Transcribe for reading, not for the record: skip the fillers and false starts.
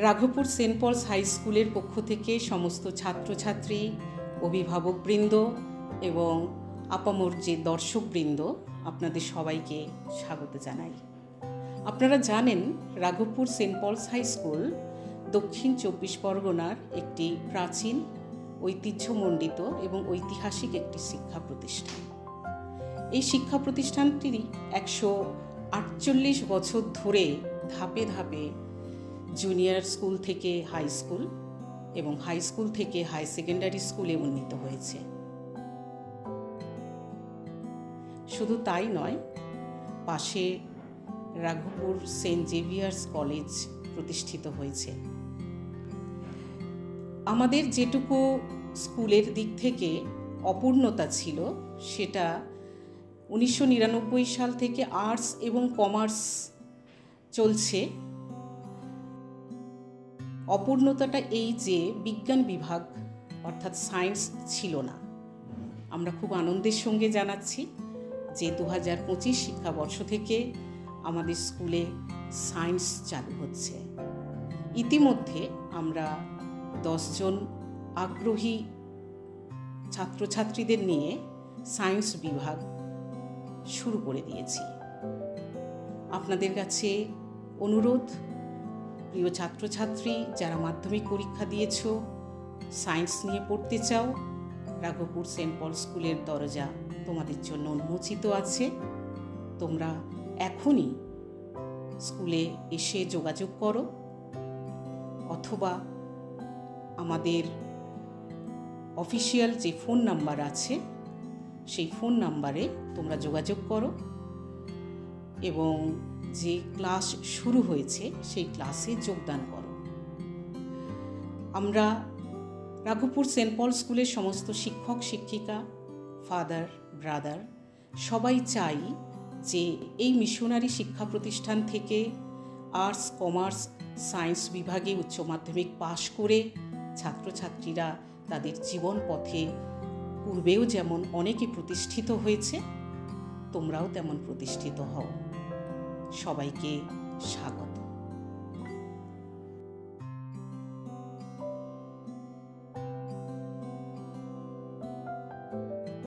Raghabpur saint Paul's high স্কুলের পক্ষ থেকে সমস্ত ছাত্রছাত্রী, অভিভাবকবৃন্দ এবং আপামর যে দর্শকবৃন্দ, আপনাদের সবাইকে স্বাগত জানাই। আপনারা জানেন, Raghabpur saint Paul's high school দক্ষিণ 24 পরগনার একটি প্রাচীন, ঐতিহ্যমণ্ডিত এবং ঐতিহাসিক একটি শিক্ষা প্রতিষ্ঠান। এই শিক্ষা প্রতিষ্ঠানটি 148 বছর ধরে ধাপে ধাপে জুনিয়র স্কুল থেকে হাই স্কুল এবং হাই স্কুল থেকে হাই সেকেন্ডারি স্কুলে উন্নীত হয়েছে। শুধু তাই নয়, পাশে রাঘবপুর সেন্ট জেভিয়ার্স কলেজ প্রতিষ্ঠিত হয়েছে। আমাদের যেটুকু স্কুলের দিক থেকে অপূর্ণতা ছিল, সেটা 1999 সাল থেকে আর্টস এবং কমার্স চলছে। অপূর্ণতাটা এই যে বিজ্ঞান বিভাগ অর্থাৎ সায়েন্স ছিল না। আমরা খুব আনন্দের সঙ্গে জানাচ্ছি যে 2025 শিক্ষাবর্ষ থেকে আমাদের স্কুলে সায়েন্স চালু হচ্ছে। ইতিমধ্যে আমরা 10 জন আগ্রহী ছাত্রছাত্রীদের নিয়ে সায়েন্স বিভাগ শুরু করে দিয়েছি। আপনাদের কাছে অনুরোধ, প্রিয় ছাত্রছাত্রী যারা মাধ্যমিক পরীক্ষা দিয়েছ, সায়েন্স নিয়ে পড়তে চাও, রাঘবপুর সেন্ট পল স্কুলের দরজা তোমাদের জন্য উন্মোচিত আছে। তোমরা এখনই স্কুলে এসে যোগাযোগ করো, অথবা আমাদের অফিসিয়াল যে ফোন নাম্বার আছে সেই ফোন নাম্বারে তোমরা যোগাযোগ করো এবং যে ক্লাস শুরু হয়েছে সেই ক্লাসে যোগদান করো। আমরা রাঘবপুর সেন্ট পল স্কুলের সমস্ত শিক্ষক শিক্ষিকা, ফাদার, ব্রাদার সবাই চাই যে এই মিশনারি শিক্ষা প্রতিষ্ঠান থেকে আর্টস, কমার্স, সায়েন্স বিভাগে উচ্চ মাধ্যমিক পাশ করে ছাত্রছাত্রীরা তাদের জীবন পথে পূর্বেও যেমন অনেকে প্রতিষ্ঠিত হয়েছে, তোমরাও তেমন প্রতিষ্ঠিত হও। সবাইকে স্বাগত।